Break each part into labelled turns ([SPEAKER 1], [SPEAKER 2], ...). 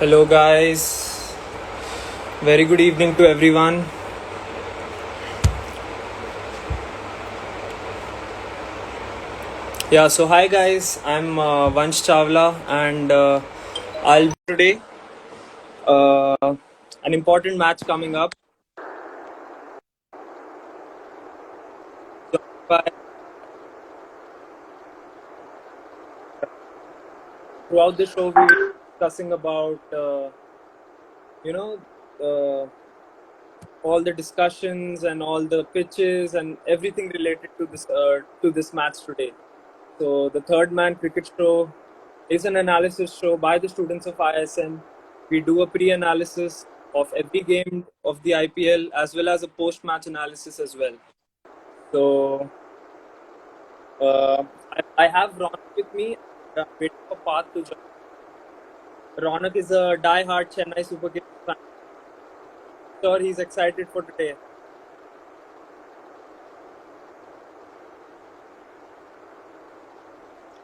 [SPEAKER 1] Hello, guys. Very good evening to everyone. Yeah, so hi, guys. I'm Vansh Chawla, and I'll be today uh, an important match coming up. Joined by, throughout the show, we will be discussing about you know uh, all the discussions and all the pitches and everything related to this match today. So the Third Man Cricket Show is an analysis show by the students of ISM. We do a pre-analysis of every game of the IPL as well as a post-match analysis as well. So I have Ronak with me. I'm waiting for Parth to join. Ronak is a die-hard Chennai Super Kings fan. Sure, he's excited for today.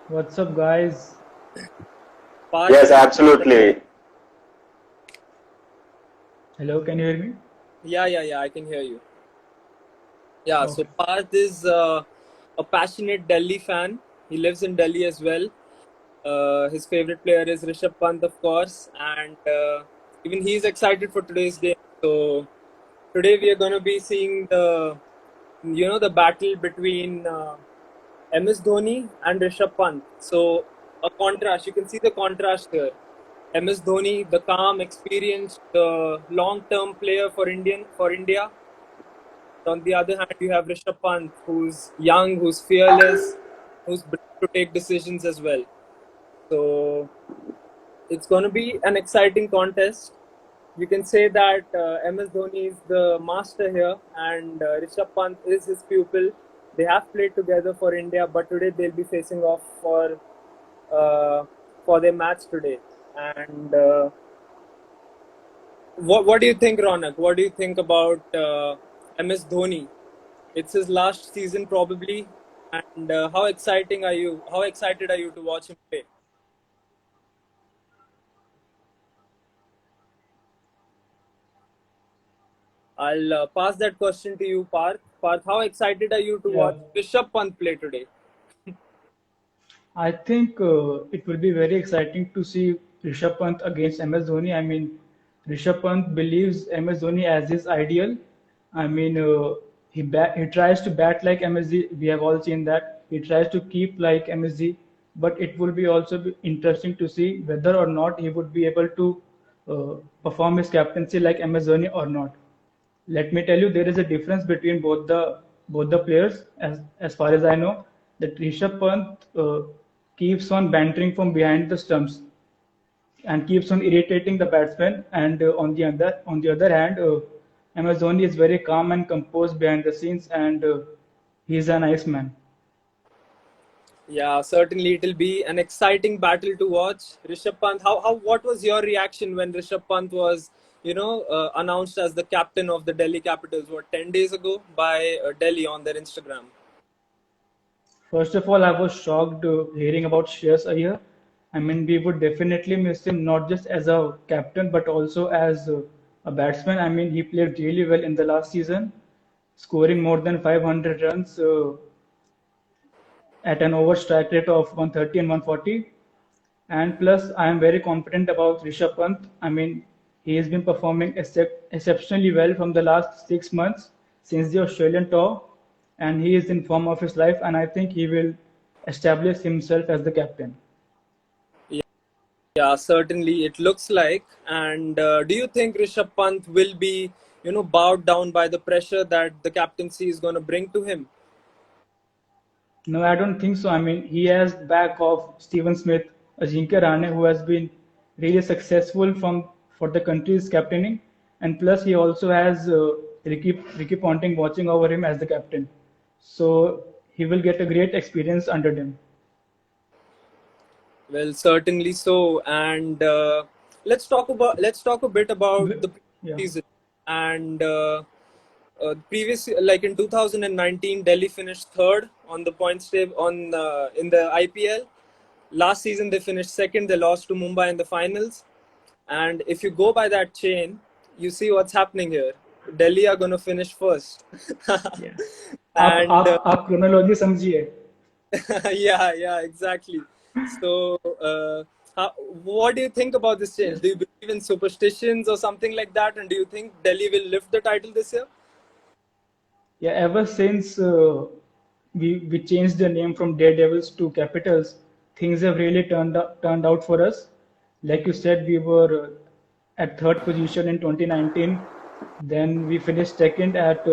[SPEAKER 2] What's up, guys?
[SPEAKER 1] Parth,
[SPEAKER 3] Yes, absolutely.
[SPEAKER 2] Hello, can you hear me?
[SPEAKER 1] yeah, I can hear you. Yeah, so
[SPEAKER 2] Okay.
[SPEAKER 1] Parth is a passionate Delhi fan. He lives in Delhi as well. His favorite player is Rishabh Pant, of course, and even he's excited for today's game. So today we are going to be seeing the battle between MS Dhoni and Rishabh Pant. So a contrast. You can see the contrast here. MS Dhoni, the calm, experienced, the long-term player for India. On the other hand, you have Rishabh Pant, who's young, who's fearless, who's brave to take decisions as well. So it's going to be an exciting contest. You can say that MS Dhoni is the master here, and Rishabh Pant is his pupil. They have played together for India, but today they'll be facing off for their match today. And what do you think, Ronak? What do you think about MS Dhoni? It's his last season probably, and how exciting are you? How excited are you to watch him play? I'll pass that question to you, Parth. Parth, how excited are you to
[SPEAKER 2] Yeah,
[SPEAKER 1] watch Rishabh Pant play today?
[SPEAKER 2] I think it will be very exciting to see Rishabh Pant against MS Dhoni. I mean, Rishabh Pant believes MS Dhoni as his ideal. I mean, he tries to bat like MSG. We have all seen that. He tries to keep like MSG, but it will be also be interesting to see whether or not he would be able to perform his captaincy like MS Dhoni or not. Let me tell you, there is a difference between both the players. As far as I know, that Rishabh Pant keeps on bantering from behind the stumps and keeps on irritating the batsman. And on the other hand, MS Dhoni is very calm and composed behind the scenes, and he's a nice man.
[SPEAKER 1] Yeah, certainly it'll be an exciting battle to watch. Rishabh Pant, what was your reaction when Rishabh Pant was, announced as the captain of the Delhi Capitals, 10 days ago by Delhi on their Instagram?
[SPEAKER 2] First of all, I was shocked hearing about Shreyas Iyer. I mean, we would definitely miss him not just as a captain but also as a batsman. I mean, he played really well in the last season, scoring more than 500 runs at an over strike rate of 130 and 140. And plus, I am very confident about Rishabh Pant. I mean, he has been performing exceptionally well from the last 6 months since the Australian tour, and he is in form of his life. And I think he will establish himself as the captain.
[SPEAKER 1] Yeah, certainly it looks like. And do you think Rishabh Pant will be, bowed down by the pressure that the captaincy is going to bring to him?
[SPEAKER 2] No, I don't think so. I mean, he has back of Stephen Smith, Ajinkya Rahane, who has been really successful for the country's captaining, and plus he also has Ricky Ponting watching over him as the captain. So he will get a great experience under them.
[SPEAKER 1] Well, certainly so. And let's talk a bit about the previous
[SPEAKER 2] Yeah.
[SPEAKER 1] season. And previous, like in 2019, Delhi finished third on the points table in the IPL. Last season they finished second. They lost to Mumbai in the finals. And if you go by that chain, you see what's happening here. Delhi are going to finish first.
[SPEAKER 2] Yeah. आप
[SPEAKER 1] And
[SPEAKER 2] आप आप chronology समझिए.
[SPEAKER 1] yeah, yeah, exactly. So, how, what do you think about this change?
[SPEAKER 2] Yes.
[SPEAKER 1] Do you believe in superstitions or something like that? And do you think Delhi will lift the title this year?
[SPEAKER 2] Yeah, ever since we changed the name from Daredevils to Capitals, things have really turned out for us. Like you said, we were at third position in 2019. Then we finished second at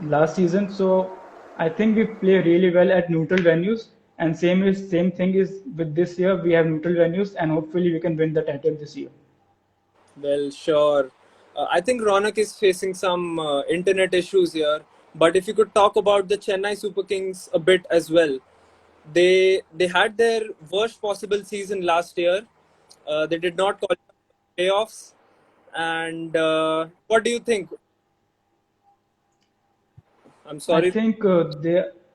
[SPEAKER 2] last season. So I think we play really well at neutral venues. And same thing is with this year. We have neutral venues, and hopefully we can win the title this year.
[SPEAKER 1] Well, sure. I think Ronak is facing some internet issues here. But if you could talk about the Chennai Super Kings a bit as well, they had their worst possible season last year. They did not qualify for playoffs. And what do you think? I'm
[SPEAKER 2] I
[SPEAKER 1] sorry.
[SPEAKER 2] think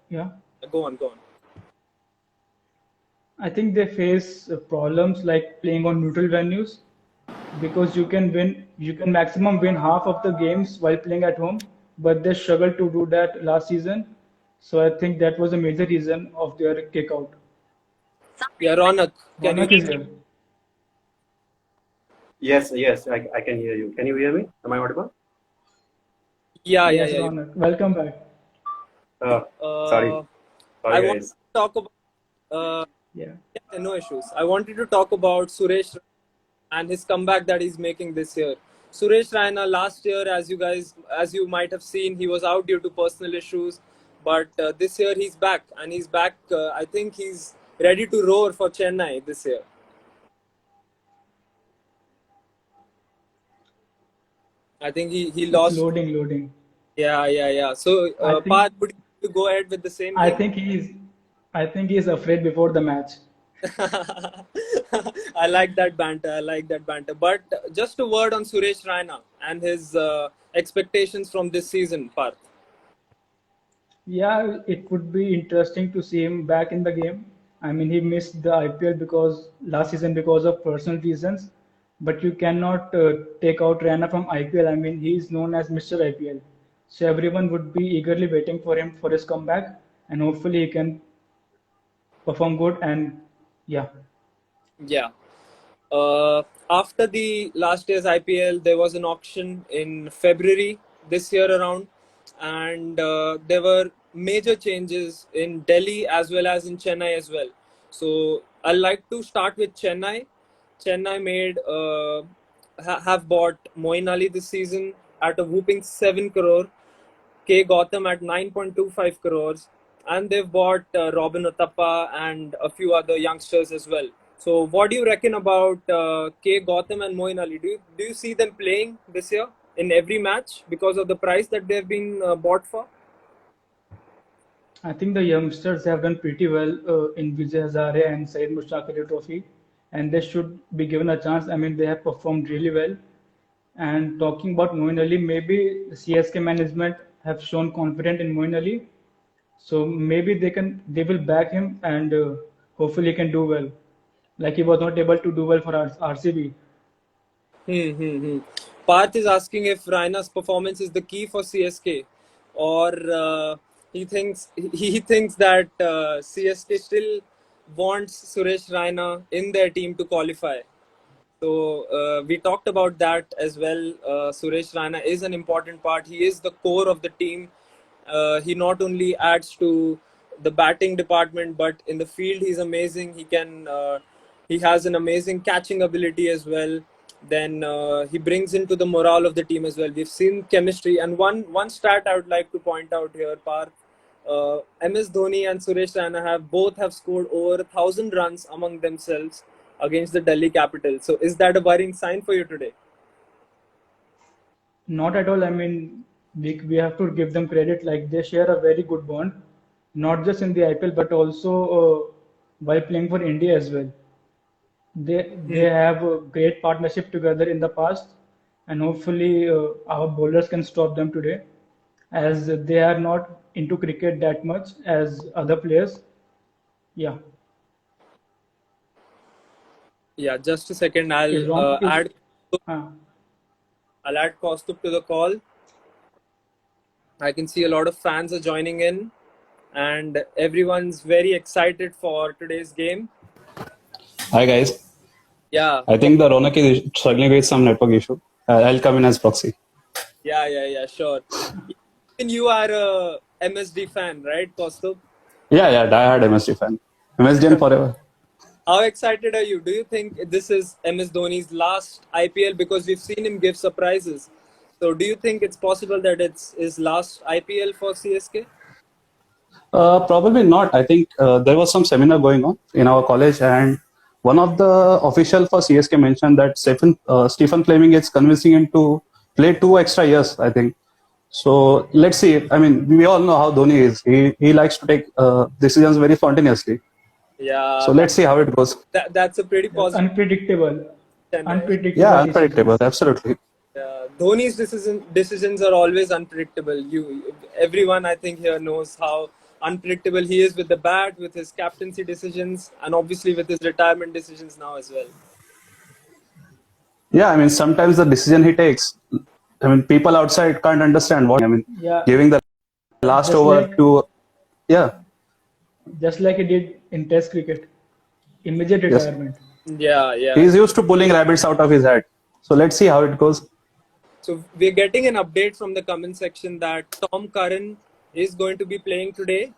[SPEAKER 2] yeah.
[SPEAKER 1] Go on, go on.
[SPEAKER 2] I think they face problems like playing on neutral venues because you can maximum win half of the games while playing at home, but they struggled to do that last season. So I think that was a major reason of their kick out.
[SPEAKER 1] Yeah, Ronak, can you
[SPEAKER 2] Ronak is
[SPEAKER 1] hear me?
[SPEAKER 2] here.
[SPEAKER 3] Yes, yes, I can hear you. Can you hear me? Am I audible?
[SPEAKER 1] Yeah, yeah,
[SPEAKER 2] Yes,
[SPEAKER 1] yeah.
[SPEAKER 2] Ronak. Welcome back.
[SPEAKER 3] Uh, sorry,
[SPEAKER 1] Uh, I
[SPEAKER 3] sorry,
[SPEAKER 1] want to
[SPEAKER 3] guys.
[SPEAKER 1] talk about uh,
[SPEAKER 2] Yeah.
[SPEAKER 1] yeah, no issues. I wanted to talk about Suresh and his comeback that he's making this year. Suresh Raina last year, as you might have seen, he was out due to personal issues, but this year he's back, and he's back. I think he's ready to roar for Chennai this year. I think he
[SPEAKER 2] It's
[SPEAKER 1] lost.
[SPEAKER 2] loading.
[SPEAKER 1] Yeah, yeah, yeah. So,
[SPEAKER 2] I think
[SPEAKER 1] Parth, would you go ahead with the same
[SPEAKER 2] I
[SPEAKER 1] thing?
[SPEAKER 2] think he's I think he's afraid before the match.
[SPEAKER 1] I like that banter. I like that banter. But just a word on Suresh Raina and his expectations from this season, Parth.
[SPEAKER 2] Yeah, it would be interesting to see him back in the game. I mean, he missed the IPL because last season because of personal reasons, but you cannot take out Rana from IPL. I mean, he is known as Mr. IPL, so everyone would be eagerly waiting for him for his comeback, and hopefully he can perform good. And yeah,
[SPEAKER 1] Yeah. After the last year's IPL, there was an auction in February this year around, and there were major changes in Delhi as well as in Chennai as well. So I'd like to start with Chennai. Chennai have bought Moin Ali this season at a whooping 7 crore, K Gautam at 9.25 crores, and they've bought Robin Uthappa and a few other youngsters as well. So, what do you reckon about K Gautam and Moin Ali? Do you see them playing this year in every match because of the price that they've been bought for?
[SPEAKER 2] I think the youngsters have done pretty well in Vijay Hazare and Syed Mushtaq Ali Trophy, and they should be given a chance. I mean, they have performed really well. And talking about Moin Ali, maybe the CSK management have shown confidence in Moin Ali, so maybe they will back him and hopefully he can do well. Like he was not able to do well for RCB.
[SPEAKER 1] Hmm. Parth is asking if Raina's performance is the key for CSK, or he thinks that CSK still wants Suresh Raina in their team to qualify. So we talked about that as well. Suresh Raina is an important part. He is the core of the team. He not only adds to the batting department, but in the field he's amazing. He has an amazing catching ability as well. Then he brings into the morale of the team as well. We've seen chemistry, and one stat I would like to point out here, Parth. MS Dhoni and Suresh Raina have scored over 1,000 runs among themselves against the Delhi Capitals. So is that a worrying sign for you today?
[SPEAKER 2] Not at all. I mean, we have to give them credit. Like they share a very good bond, not just in the IPL but also while playing for India as well. They
[SPEAKER 1] Hmm.
[SPEAKER 2] have a great partnership together in the past, and hopefully our bowlers can stop them today, as they are not into cricket that much as other players. Yeah,
[SPEAKER 1] Yeah, just a second.
[SPEAKER 2] Is wrong is uh,
[SPEAKER 1] I'll add Kaustubh to the call. I can see a lot of fans are joining in, and everyone's very excited for today's game.
[SPEAKER 4] Hi guys,
[SPEAKER 1] Yeah,
[SPEAKER 4] I think the Ronak is struggling with some network issue. I'll come in as proxy.
[SPEAKER 1] yeah, sure. Even you are a MSD fan, right, Kaustubh?
[SPEAKER 4] Yeah, die-hard MSD fan. MSDN forever.
[SPEAKER 1] How excited are you? Do you think this is MS Dhoni's last IPL? Because we've seen him give surprises. So, do you think it's possible that it's his last IPL for CSK?
[SPEAKER 4] Probably not. I think there was some seminar going on in our college, and one of the official for CSK mentioned that Stephen Fleming is convincing him to play 2 extra years. I think so. Let's see. I mean, we all know how Dhoni is. He likes to take decisions very spontaneously.
[SPEAKER 1] Yeah,
[SPEAKER 4] So let's see how it goes.
[SPEAKER 1] that's a pretty positive.
[SPEAKER 2] unpredictable.
[SPEAKER 1] Chennai.
[SPEAKER 4] Yeah,
[SPEAKER 2] Decisions.
[SPEAKER 4] unpredictable. Absolutely.
[SPEAKER 1] Dhoni's decisions are always unpredictable. Everyone I think here knows how unpredictable he is with the bat, with his captaincy decisions, and obviously with his retirement decisions now as well.
[SPEAKER 4] Yeah, I mean, sometimes the decision he takes, I mean, people outside can't understand what, I mean,
[SPEAKER 2] Yeah,
[SPEAKER 4] giving the last
[SPEAKER 2] just
[SPEAKER 4] over
[SPEAKER 2] like
[SPEAKER 4] to, yeah,
[SPEAKER 2] just like he did in Test cricket, immediate
[SPEAKER 4] yes.
[SPEAKER 2] retirement.
[SPEAKER 1] Yeah.
[SPEAKER 4] He's used to pulling rabbits out of his hat. So let's see how it goes.
[SPEAKER 1] So we're getting an update from the comment section that Tom Curran is going to be playing today.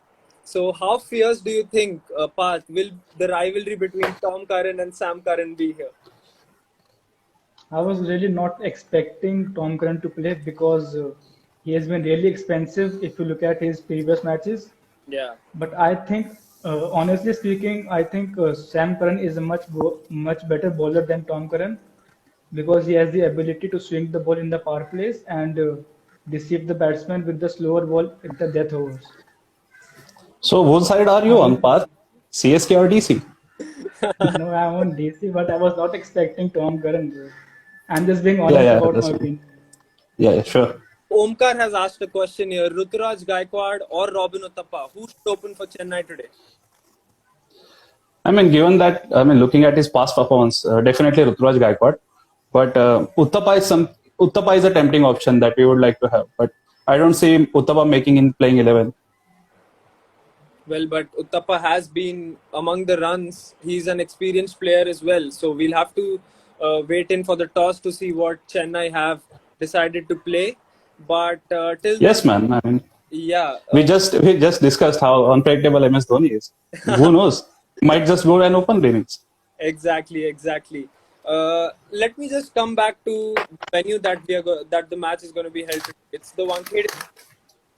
[SPEAKER 1] So how fierce do you think, Parth, will the rivalry between Tom Curran and Sam Curran be here?
[SPEAKER 2] I was really not expecting Tom Curran to play because he has been really expensive if you look at his previous matches.
[SPEAKER 1] Yeah.
[SPEAKER 2] But I think, honestly speaking, I think Sam Curran is a much better bowler than Tom Curran because he has the ability to swing the ball in the power plays and deceive the batsman with the slower ball at the death overs.
[SPEAKER 4] So, whose side are you on, Path? CSK or DC?
[SPEAKER 2] No, I'm on DC, but I was not expecting Tom Curran. Bro. I'm just being honest about
[SPEAKER 4] That's
[SPEAKER 2] my
[SPEAKER 4] fine.
[SPEAKER 2] opinion.
[SPEAKER 4] Yeah, sure.
[SPEAKER 1] Omkar has asked a question here. Ruturaj Gaikwad or Robin Uthappa? Who should open for Chennai today?
[SPEAKER 4] I mean, given that, I mean, looking at his past performance, definitely Ruturaj Gaikwad. But Uthappa is a tempting option that we would like to have. But I don't see Uthappa making in playing 11.
[SPEAKER 1] Well, but Uthappa has been among the runs. He's an experienced player as well. So we'll have to wait in for the toss to see what Chennai have decided to play. But till
[SPEAKER 4] Yes,
[SPEAKER 1] then,
[SPEAKER 4] man. I mean,
[SPEAKER 1] yeah,
[SPEAKER 4] we just discussed how unpredictable MS Dhoni is. Who knows? Might just go and open innings.
[SPEAKER 1] exactly. Let me just come back to the venue that that the match is going to be held. It's the Wankhede,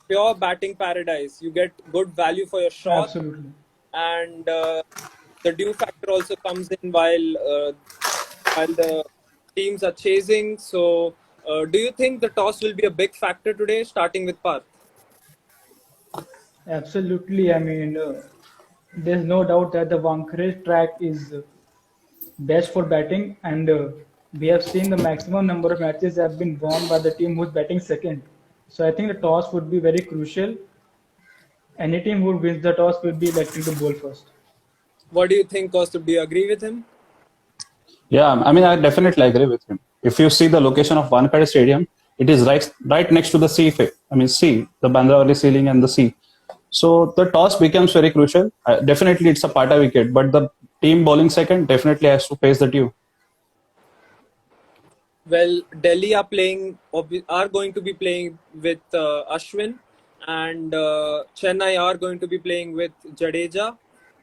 [SPEAKER 1] pure batting paradise. You get good value for your shot,
[SPEAKER 2] Absolutely.
[SPEAKER 1] and the dew factor also comes in while the teams are chasing. So, do you think the toss will be a big factor today, starting with Parth?
[SPEAKER 2] Absolutely. I mean, there's no doubt that the Wankhede track is best for batting, and we have seen the maximum number of matches have been won by the team who's batting second. So I think the toss would be very crucial. Any team who wins the toss will be likely to bowl first.
[SPEAKER 1] What do you think, Kaustubh? Do you agree with him?
[SPEAKER 4] Yeah, I mean, I definitely agree with him. If you see the location of Wankhede Stadium, it is right next to the sea. I mean, sea, the Bandra ceiling and the sea. So the toss becomes very crucial. Definitely, it's a Pata wicket, but the team bowling second definitely has to face the dew.
[SPEAKER 1] Well, Delhi are going to be playing with Ashwin, and Chennai are going to be playing with Jadeja.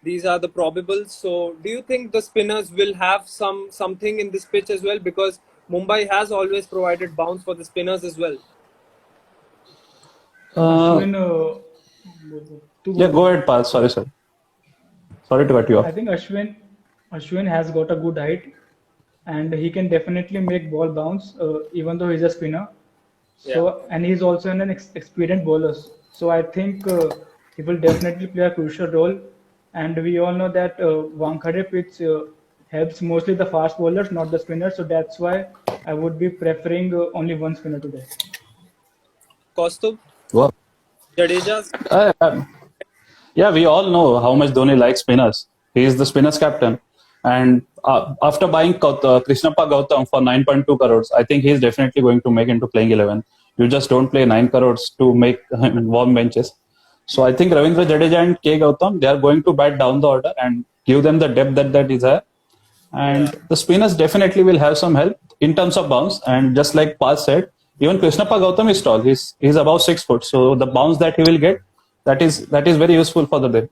[SPEAKER 1] These are the probables. So, do you think the spinners will have something in this pitch as well? Because Mumbai has always provided bounce for the spinners as well.
[SPEAKER 2] Ashwin,
[SPEAKER 4] Yeah, go ahead, Path. Sorry, sir. Sorry to cut you
[SPEAKER 2] I
[SPEAKER 4] off.
[SPEAKER 2] think Ashwin has got a good height, and he can definitely make ball bounce, even though he's a spinner. So, and he's also an experienced bowler. So I think he will definitely play a crucial role. And we all know that Wankhede pitch helps mostly the fast bowlers, not the spinners. So that's why I would be preferring only one spinner today.
[SPEAKER 1] Kaustubh,
[SPEAKER 4] Wow.
[SPEAKER 1] Jadeja's
[SPEAKER 4] Yeah, we all know how much Dhoni likes spinners. He is the spinners captain. And after buying Krishnappa Gautam for 9.2 crores, I think he's definitely going to make into playing 11. You just don't play 9 crores to make warm benches. So I think Ravindra Jadeja and K. Gautam, they are going to bat down the order and give them the depth that they desire. And the spinners definitely will have some help in terms of bounce. And just like Paz said, even Krishnappa Gautam is tall. He's about 6 foot. So the bounce that he will get, that is very useful for the day.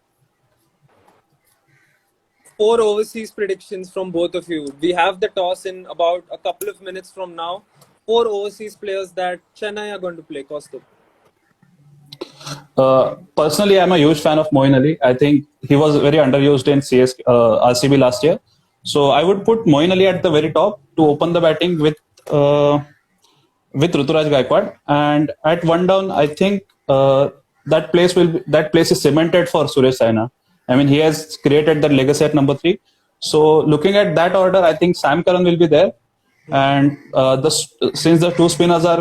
[SPEAKER 1] 4 overseas predictions from both of you. We have the toss in about a couple of minutes from now. 4 overseas players that Chennai are going to play. Kaustubh.
[SPEAKER 4] Personally, I'm a huge fan of Moeen Ali. I think he was very underused in RCB last year. So I would put Moeen Ali at the very top to open the batting with Ruturaj Gaikwad. And at one down, I think that place is cemented for Suresh Raina. I mean, he has created that legacy at number 3. So looking at that order, I think Sam Curran will be there. And since the two spinners are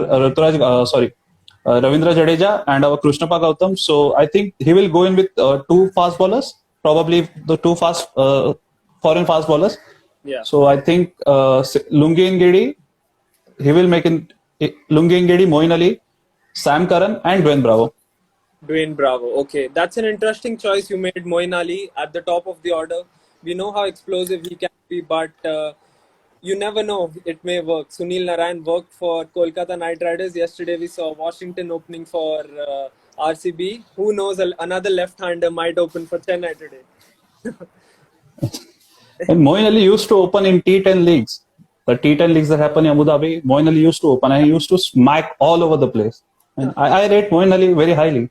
[SPEAKER 4] Ravindra Jadeja and our Krishnappa Gautam, so I think he will go in with 2 fast bowlers, probably the 2 foreign fast bowlers.
[SPEAKER 1] Yeah.
[SPEAKER 4] So I think Lungi Ngidi, he will make in Lungi Ngidi, Moeen Ali, Sam Curran, and Dwayne Bravo.
[SPEAKER 1] Dwayne Bravo. Okay, that's an interesting choice. You made Moeen Ali at the top of the order. We know how explosive he can be, but you never know. It may work. Sunil Narayan worked for Kolkata Knight Riders. Yesterday we saw Washington opening for RCB. Who knows, another left-hander might open for Chennai today.
[SPEAKER 4] And Moeen Ali used to open in T10 leagues. The T10 leagues that happen in Abu Dhabi, Moeen Ali used to open and he used to smack all over the place. And I rate Moeen Ali very highly.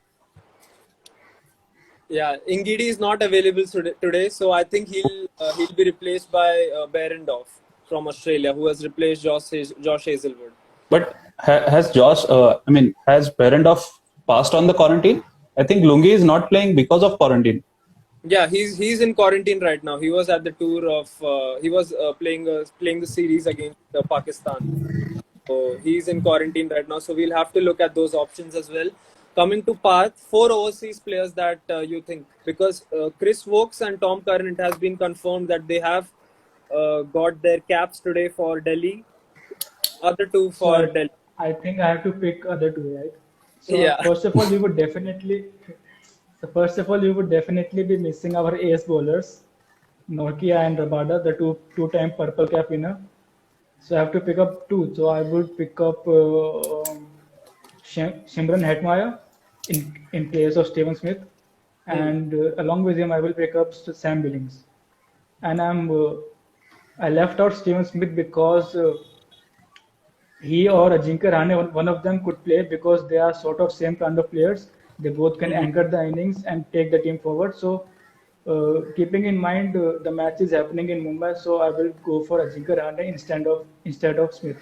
[SPEAKER 1] Yeah, Ngidi is not available today, so I think he'll be replaced by Behrendorff from Australia, who has replaced Josh Hazelwood.
[SPEAKER 4] But has Behrendorff passed on the quarantine? I think Lungi is not playing because of quarantine.
[SPEAKER 1] Yeah, he's in quarantine right now. He was at the tour of he was playing the series against Pakistan. So he's in quarantine right now. So we'll have to look at those options as well. Coming to Path, 4 overseas players that you think, because Chris Wokes and Tom Curran, it has been confirmed that they have got their caps today for Delhi. Other 2 for Delhi.
[SPEAKER 2] I think I have to pick other 2, right? So
[SPEAKER 1] Yeah.
[SPEAKER 2] first of all, you would definitely be missing our ace bowlers, Norkia and Rabada, the two-time purple cap winner. So I have to pick up 2. So I would pick up Shimron Hetmeyer in place of Steven Smith, and along with him I will pick up Sam Billings. And I left out Steven Smith because he or Ajinkya Rahane, one of them could play, because they are sort of same kind of players. They both can anchor the innings and take the team forward. So keeping in mind the match is happening in Mumbai, so I will go for Ajinkya Rahane instead of Smith.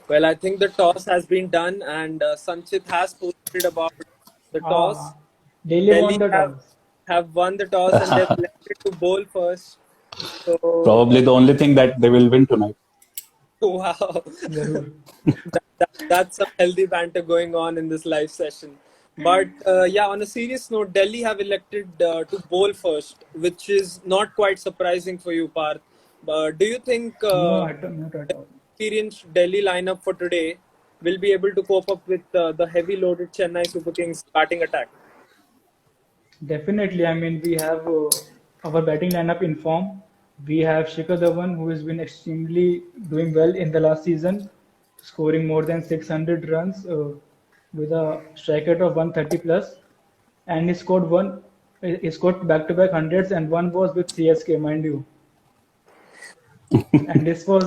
[SPEAKER 1] Well, I think the toss has been done, and Sanchit has posted about the toss.
[SPEAKER 2] Delhi won the toss.
[SPEAKER 1] Have won the toss and they've elected to bowl first. So,
[SPEAKER 4] Probably the only thing that they will win tonight.
[SPEAKER 1] wow. That's some healthy banter going on in this live session. But yeah, on a serious note, Delhi have elected to bowl first, which is not quite surprising for you, Parth. Do you think
[SPEAKER 2] No, I don't know at all.
[SPEAKER 1] experienced Delhi lineup for today will be able to cope up with the heavy loaded Chennai Super Kings batting attack?
[SPEAKER 2] Definitely. I mean, we have our batting lineup in form. We have Shikhar Dhawan, who has been extremely doing well in the last season, scoring more than 600 runs with a strike rate of 130 plus, and he scored back-to-back hundreds, and one was with CSK, mind you. and this was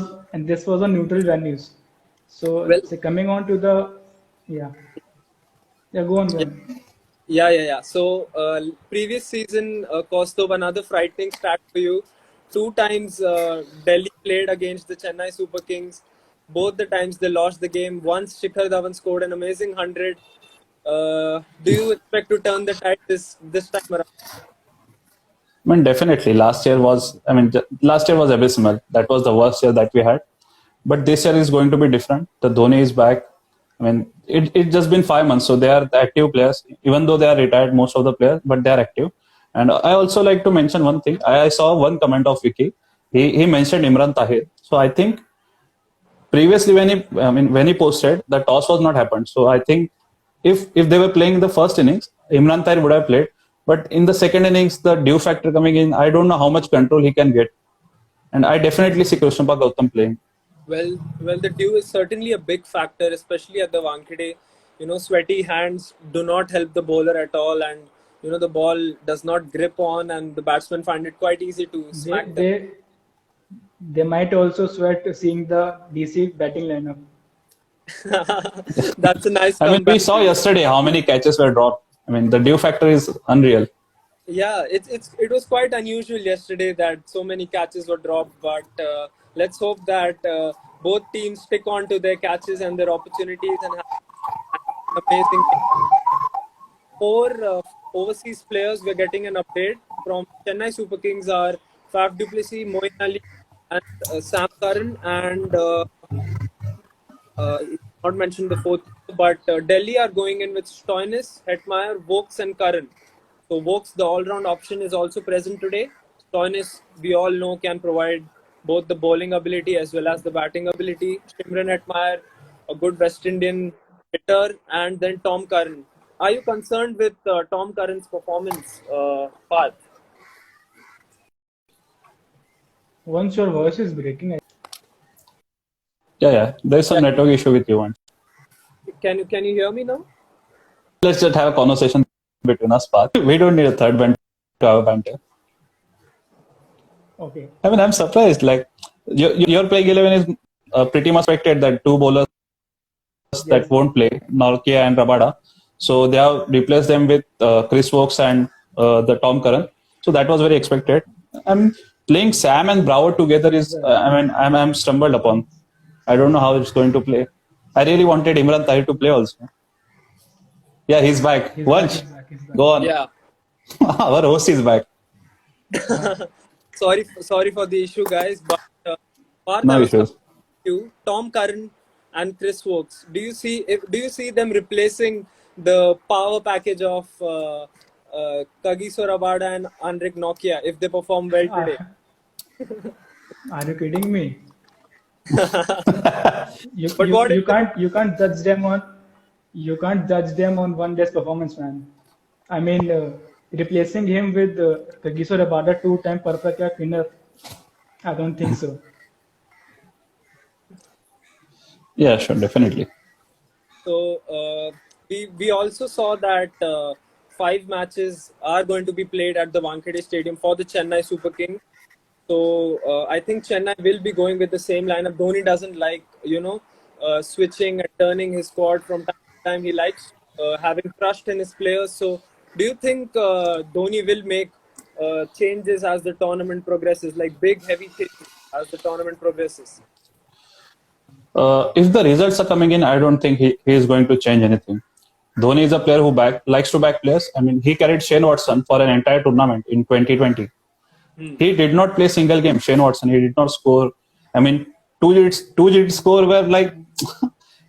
[SPEAKER 2] on neutral venues. So,
[SPEAKER 1] Well-
[SPEAKER 2] coming on to the go on.
[SPEAKER 1] Yeah. So previous season, Kaustubh, another frightening stat for you. 2 times Delhi played against the Chennai Super Kings. Both the times they lost the game. Once Shikhar Dhawan scored an amazing 100. Do you expect to turn the tide this time around?
[SPEAKER 4] I mean, definitely. Last year was abysmal. That was the worst year that we had. But this year is going to be different. The Dhoni is back. I mean, it's just been 5 months, so they are the active players. Even though they are retired, most of the players, but they are active. And I also like to mention one thing. I saw one comment of Vicky. He mentioned Imran Tahir. So I think previously when he posted, the toss was not happened. So I think if they were playing in the first innings, Imran Tahir would have played. But in the second innings, the due factor coming in, I don't know how much control he can get. And I definitely see Krishnappa Gautam playing.
[SPEAKER 1] Well, the dew is certainly a big factor, especially at the Wankhede. Sweaty hands do not help the bowler at all, and the ball does not grip on, and the batsmen find it quite easy to
[SPEAKER 2] They
[SPEAKER 1] smack them.
[SPEAKER 2] they might also sweat seeing the DC batting lineup.
[SPEAKER 1] That's a nice
[SPEAKER 4] I mean, we
[SPEAKER 1] comeback.
[SPEAKER 4] saw yesterday how many catches were dropped. I mean, the due factor is unreal.
[SPEAKER 1] Yeah, it was quite unusual yesterday that so many catches were dropped, but let's hope that both teams stick on to their catches and their opportunities and have an amazing. Four overseas players we're getting an update from Chennai Super Kings are Faf du Plessis, Moeen Ali, and Sam Curran, and not mentioned the fourth, but Delhi are going in with Stoinis, Hetmeyer, Vokes, and Curran. So Vokes, the all-round option, is also present today. Stoinis, we all know, can provide both the bowling ability as well as the batting ability. Shimran Hetmeyer, a good West Indian hitter, and then Tom Curran. Are you concerned with Tom Curran's performance, Parth?
[SPEAKER 2] Once your voice is breaking,
[SPEAKER 4] Yeah. There's some network issue with you. And
[SPEAKER 1] Can you hear me now?
[SPEAKER 4] let's just have a conversation between us, Parth. We don't need a third banter to have a banter.
[SPEAKER 2] okay.
[SPEAKER 4] I mean, I'm surprised. Like, your playing 11 is pretty much expected that two bowlers that won't play, Norkia and Rabada. So they have replaced them with Chris Wokes and the Tom Curran. So that was very expected. I'm playing Sam and Bravo together is, I'm stumbled upon. I don't know how it's going to play. I really wanted Imran Tahir to play also. Yeah, he's back.
[SPEAKER 2] He's
[SPEAKER 4] Vansh,
[SPEAKER 2] back, he's back.
[SPEAKER 4] go on.
[SPEAKER 1] Yeah.
[SPEAKER 4] Our host is back.
[SPEAKER 1] Sorry for the issue, guys. But Parth,
[SPEAKER 4] No
[SPEAKER 1] I was
[SPEAKER 4] issues.
[SPEAKER 1] you, Tom Curran and Chris Wokes. Do you see them replacing the power package of Kagiso Rabada and Anrik Nokia if they perform well today?
[SPEAKER 2] Are you kidding me? You,
[SPEAKER 1] But
[SPEAKER 2] you,
[SPEAKER 1] what
[SPEAKER 2] you
[SPEAKER 1] if
[SPEAKER 2] can't judge them on one day's performance, man. I mean, replacing him with Kagiso Rabada, two-time perfect catch winner. I don't think so.
[SPEAKER 4] Yeah, sure, definitely.
[SPEAKER 1] so? We also saw that 5 matches are going to be played at the Wankhede Stadium for the Chennai Super Kings. So I think Chennai will be going with the same lineup. Dhoni doesn't like, switching and turning his squad from time to time. He likes having trust in his players. So do you think Dhoni will make changes as the tournament progresses, like big, heavy changes as the tournament progresses?
[SPEAKER 4] If the results are coming in, I don't think he is going to change anything. Dhoni is a player who likes to back players. I mean, he carried Shane Watson for an entire tournament in 2020. He did not play single game. Shane Watson, he did not score. I mean, two digit score were like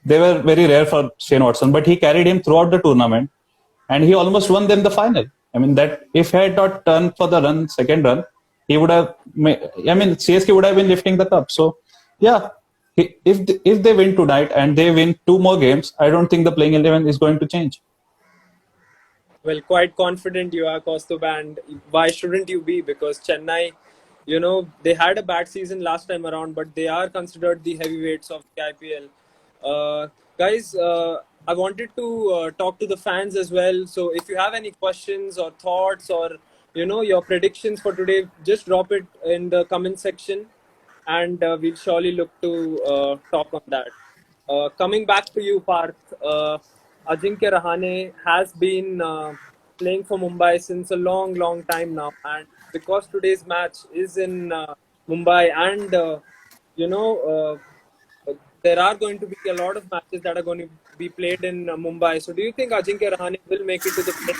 [SPEAKER 4] they were very rare for Shane Watson, but he carried him throughout the tournament, and he almost won them the final. I mean, that if he had not turned for the second run, he would have. CSK would have been lifting the cup. So, yeah, if they win tonight and they win 2 more games, I don't think the playing 11 is going to change.
[SPEAKER 1] Well, quite confident you are, Kaustubh, and why shouldn't you be? Because Chennai, they had a bad season last time around, but they are considered the heavyweights of the IPL. Guys, I wanted to talk to the fans as well. So if you have any questions or thoughts or, your predictions for today, just drop it in the comment section and we'll surely look to talk on that. Coming back to you, Parth, Ajinkya Rahane has been playing for Mumbai since a long, long time now. And because today's match is in Mumbai and, there are going to be a lot of matches that are going to be played in Mumbai. So do you think Ajinkya Rahane will make it to the play,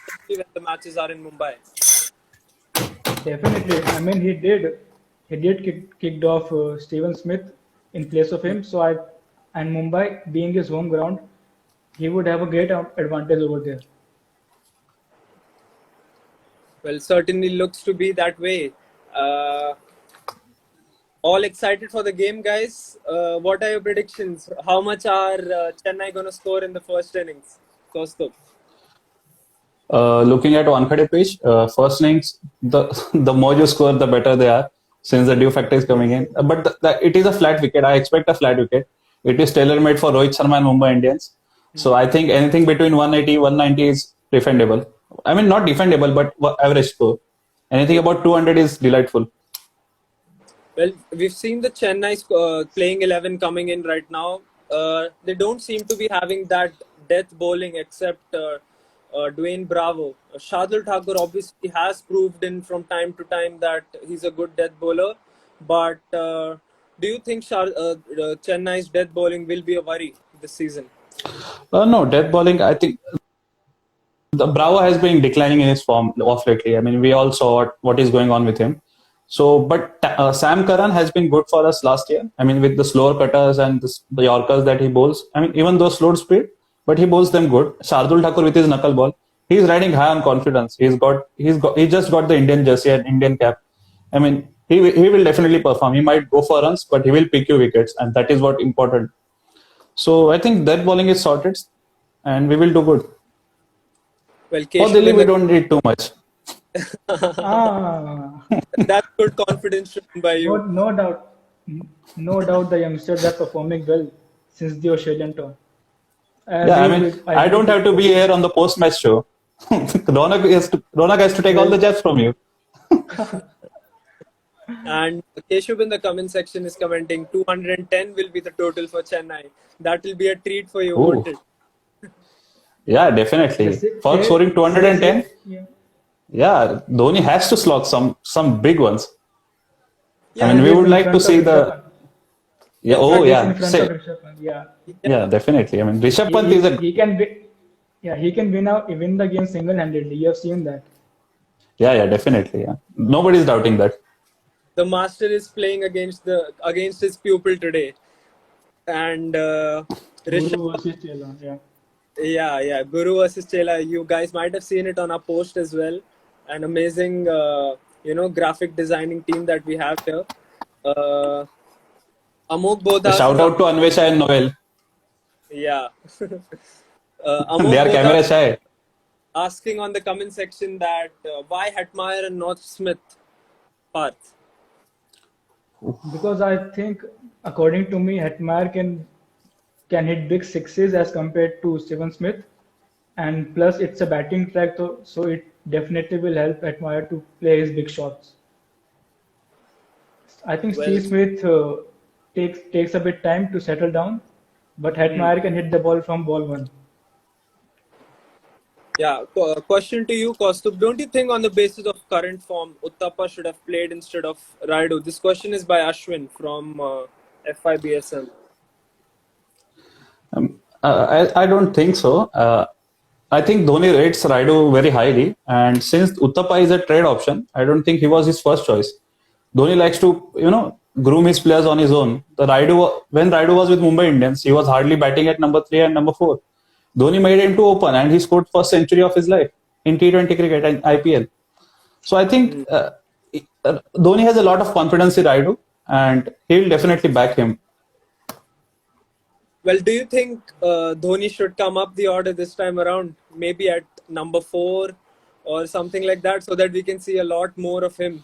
[SPEAKER 1] especially when the matches are in Mumbai?
[SPEAKER 2] Definitely. I mean, he did kicked off Steven Smith in place of him. And Mumbai being his home ground, he would have a great advantage over there.
[SPEAKER 1] Well, certainly looks to be that way. Uh, all excited for the game, guys. What are your predictions? How much are Chennai going to score in the first innings? Kaustubh?
[SPEAKER 4] Looking at one-sided pitch, first innings, the the more you score, the better they are, since the due factor is coming in. But it is a flat wicket. I expect a flat wicket. It is tailor-made for Rohit Sharma and Mumbai Indians. So I think anything between 180, 190 is defendable. I mean, not defendable, but average score. Anything about 200 is delightful.
[SPEAKER 1] Well, we've seen the Chennai playing 11 coming in right now. They don't seem to be having that death bowling except Dwayne Bravo. Shardul Thakur obviously has proved in from time to time that he's a good death bowler. But do you think Chennai's death bowling will be a worry this season?
[SPEAKER 4] No, death bowling, I think the Bravo has been declining in his form off lately. I mean, we all saw what is going on with him. So, but Sam Curran has been good for us last year. I mean, with the slower cutters and the Yorkers that he bowls. I mean, even though slowed speed, but he bowls them good. Shardul Thakur with his knuckle ball, he's riding high on confidence. He just got the Indian jersey and Indian cap. I mean, he will definitely perform. He might go for runs, but he will pick you wickets, and that is what important. So I think that bowling is sorted, and we will do good.
[SPEAKER 1] Well,
[SPEAKER 4] For
[SPEAKER 1] Keshav,
[SPEAKER 4] Delhi, we don't need too much.
[SPEAKER 2] Ah,
[SPEAKER 1] that's good confidence shown by
[SPEAKER 2] no,
[SPEAKER 1] you.
[SPEAKER 2] no doubt, no doubt the youngsters are performing well since the Australian tour. I
[SPEAKER 4] Yeah, I
[SPEAKER 2] agree
[SPEAKER 4] mean,
[SPEAKER 2] with,
[SPEAKER 4] I don't have to be here on the post-match show. Ronak has to take all the jabs from you.
[SPEAKER 1] And Keshav in the comment section is commenting 210 will be the total for Chennai. That will be a treat for you, won't
[SPEAKER 4] Ooh.
[SPEAKER 1] it?
[SPEAKER 4] Yeah, definitely. For scoring 210,
[SPEAKER 2] yeah.
[SPEAKER 4] yeah, Dhoni has to slog some big ones.
[SPEAKER 1] Yeah,
[SPEAKER 4] I mean, we
[SPEAKER 2] He's
[SPEAKER 4] would
[SPEAKER 2] in
[SPEAKER 4] like to
[SPEAKER 2] front of
[SPEAKER 4] see
[SPEAKER 2] Rishabh
[SPEAKER 4] the.
[SPEAKER 2] Pant.
[SPEAKER 4] Yeah,
[SPEAKER 1] Yeah,
[SPEAKER 4] oh,
[SPEAKER 2] He's in
[SPEAKER 4] yeah.
[SPEAKER 2] front of Rishabh Pant. Yeah,
[SPEAKER 4] Yeah, definitely. I mean, Rishabh Pant
[SPEAKER 2] he,
[SPEAKER 4] is a.
[SPEAKER 2] he can be, yeah, he can win the game single-handedly. You have seen that.
[SPEAKER 4] Yeah, definitely. Yeah. Nobody's doubting that.
[SPEAKER 1] the master is playing against his pupil today, and
[SPEAKER 2] Guru
[SPEAKER 1] Rishabh,
[SPEAKER 2] versus Chela. Yeah.
[SPEAKER 1] yeah, Guru versus Chela. You guys might have seen it on our post as well. An amazing, graphic designing team that we have here. Uh, Amok
[SPEAKER 4] A
[SPEAKER 1] Bodhas
[SPEAKER 4] shout
[SPEAKER 1] is
[SPEAKER 4] out to Anvesha and Noel.
[SPEAKER 1] yeah.
[SPEAKER 4] They
[SPEAKER 1] Amok
[SPEAKER 4] are
[SPEAKER 1] Bodhas
[SPEAKER 4] camera shy.
[SPEAKER 1] asking on the comment section that why Hetmeyer and not Smith, Parth.
[SPEAKER 2] Because I think, according to me, Hetmeyer can hit big sixes as compared to Steven Smith, and plus it's a batting track, so it definitely will help Hetmeyer to play his big shots. I think
[SPEAKER 1] Well,
[SPEAKER 2] Steve Smith takes a bit time to settle down, but Hetmeyer can hit the ball from ball one.
[SPEAKER 1] yeah. Question to you, Kaustubh. Don't you think, on the basis of current form, Uttapa should have played instead of Raidu? This question is by Ashwin from FIBSM.
[SPEAKER 4] I don't think so. I think Dhoni rates Raidu very highly, and since Uttapa is a trade option, I don't think he was his first choice. Dhoni likes to, groom his players on his own. When Raidu was with Mumbai Indians, he was hardly batting at number 3 and number 4. Dhoni made him to open, and he scored first century of his life in T20 cricket and IPL. So I think Dhoni has a lot of confidence in Raidu, and he'll definitely back him.
[SPEAKER 1] Well, do you think Dhoni should come up the order this time around, maybe at number 4 or something like that, so that we can see a lot more of him?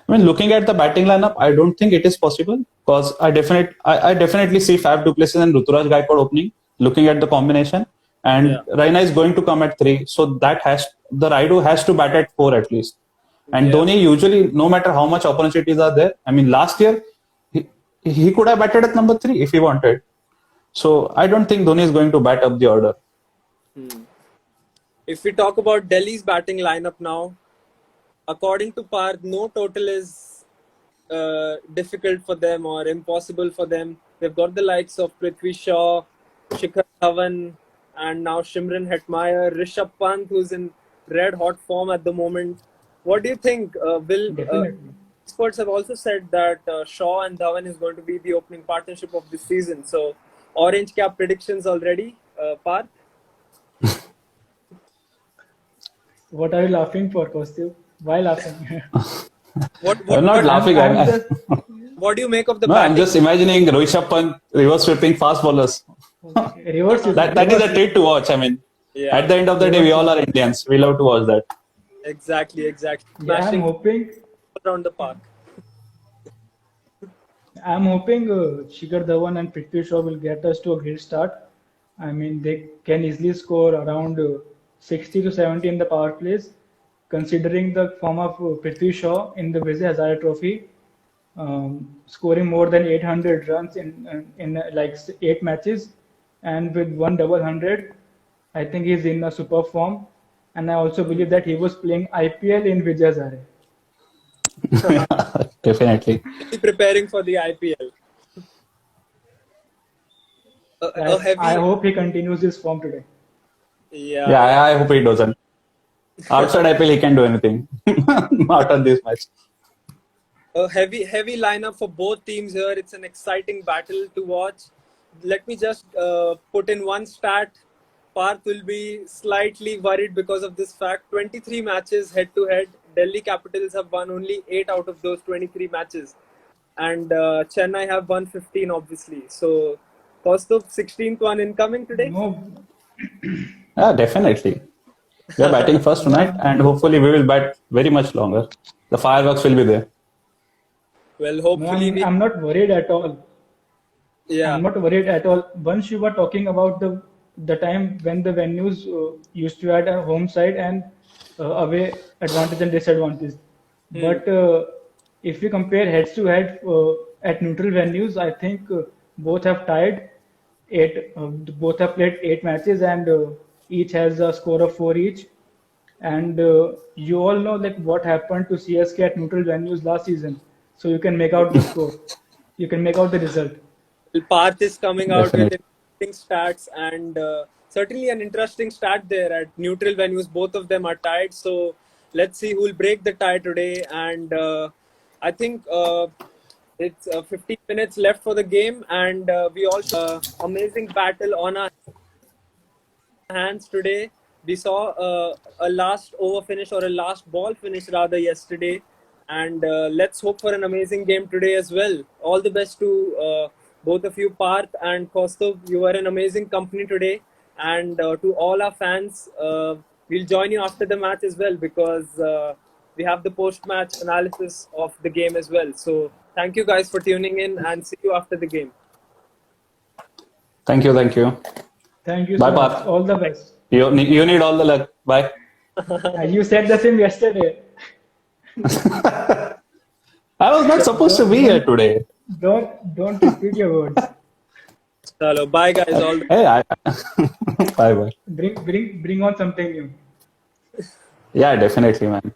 [SPEAKER 4] I mean, looking at the batting lineup, I don't think it is possible because I definitely see Fab du Plessis and Ruturaj Gaikwad opening. Looking at the combination, and Raina is going to come at 3, so the Raidu has to bat at 4 at least. And Dhoni usually, no matter how much opportunities are there, I mean, last year he could have batted at number 3 if he wanted. So I don't think Dhoni is going to bat up the order.
[SPEAKER 1] If we talk about Delhi's batting lineup now, according to Parth, no total is difficult for them or impossible for them. They've got the likes of Prithvi Shaw, Shikhar Dhawan, and now Shimron Hetmeyer, Rishabh Pant, who's in red hot form at the moment. What do you think?
[SPEAKER 2] Definitely.
[SPEAKER 1] Experts have also said that Shaw and Dhawan is going to be the opening partnership of this season. So, orange cap predictions already, Parth?
[SPEAKER 2] What are you laughing for, Kaustubh? Why laughing?
[SPEAKER 4] I'm not laughing.
[SPEAKER 2] I'm just
[SPEAKER 1] what do you make of the
[SPEAKER 4] No, I'm
[SPEAKER 1] batting?
[SPEAKER 4] just imagining Rishabh Pant reverse sweeping fast bowlers.
[SPEAKER 2] reverse.
[SPEAKER 4] That is a treat to watch. I mean,
[SPEAKER 1] Yeah,
[SPEAKER 4] at the end of the day, we all are Indians. We love to watch that.
[SPEAKER 1] exactly.
[SPEAKER 2] Yeah,
[SPEAKER 1] Smashing around the park.
[SPEAKER 2] I'm hoping Shikhar Dhawan and Prithvi Shaw will get us to a great start. I mean, they can easily score around 60 to 70 in the power plays, considering the form of Prithvi Shaw in the Vijay Hazare Trophy, scoring more than 800 runs in like 8 matches, and with one double hundred. I think he's in a super form, and I also believe that he was playing IPL in Vijay Hazare.
[SPEAKER 4] Definitely.
[SPEAKER 1] Preparing for the IPL. A heavy,
[SPEAKER 2] I hope he continues his form today.
[SPEAKER 1] yeah.
[SPEAKER 4] Yeah, I hope he doesn't. Outside IPL, he can do anything. Not on this match.
[SPEAKER 1] A heavy lineup for both teams here. It's an exciting battle to watch. Let me just put in one stat. Parth will be slightly worried because of this fact. 23 matches head to head. Delhi Capitals have won only 8 out of those 23 matches. And Chennai have won 15, obviously. So, Kaustubh, 16th one incoming today.
[SPEAKER 2] No,
[SPEAKER 4] Yeah, definitely. We are batting first tonight, and hopefully, we will bat very much longer. The fireworks will be there.
[SPEAKER 1] Well,
[SPEAKER 2] no,
[SPEAKER 1] hopefully,
[SPEAKER 2] I'm not worried at all.
[SPEAKER 1] yeah.
[SPEAKER 2] I'm not worried at all. Once you were talking about the time when the venues used to add a home side and away advantage and disadvantage. But if we compare heads to head at neutral venues, I think both have tied eight. Both have played 8 matches and each has a score of 4 each. And you all know like what happened to CSK at neutral venues last season, so you can make out the score. You can make out the result.
[SPEAKER 1] Parth is coming out with
[SPEAKER 4] Definitely.
[SPEAKER 1] interesting stats and certainly an interesting stat there at neutral venues. Both of them are tied. So let's see who will break the tie today. And I think it's 15 minutes left for the game, and we also amazing battle on our hands today. We saw a last over finish or a last ball finish rather yesterday, and let's hope for an amazing game today as well. All the best to both of you, Parth and Kaustubh. You were an amazing company today, and to all our fans, we'll join you after the match as well because we have the post-match analysis of the game as well. So thank you guys for tuning in, and see you after the game.
[SPEAKER 4] Thank you. Thank you.
[SPEAKER 2] Thank you
[SPEAKER 4] Bye,
[SPEAKER 2] so much.
[SPEAKER 4] Parth.
[SPEAKER 2] All the best.
[SPEAKER 4] You need all the luck. Bye.
[SPEAKER 2] You said the same yesterday.
[SPEAKER 4] I was not supposed to be here today.
[SPEAKER 2] Don't repeat your words.
[SPEAKER 1] Chalo, bye guys. All the
[SPEAKER 4] Hey, bye bye.
[SPEAKER 2] Bring on something new.
[SPEAKER 4] Yeah, definitely, man.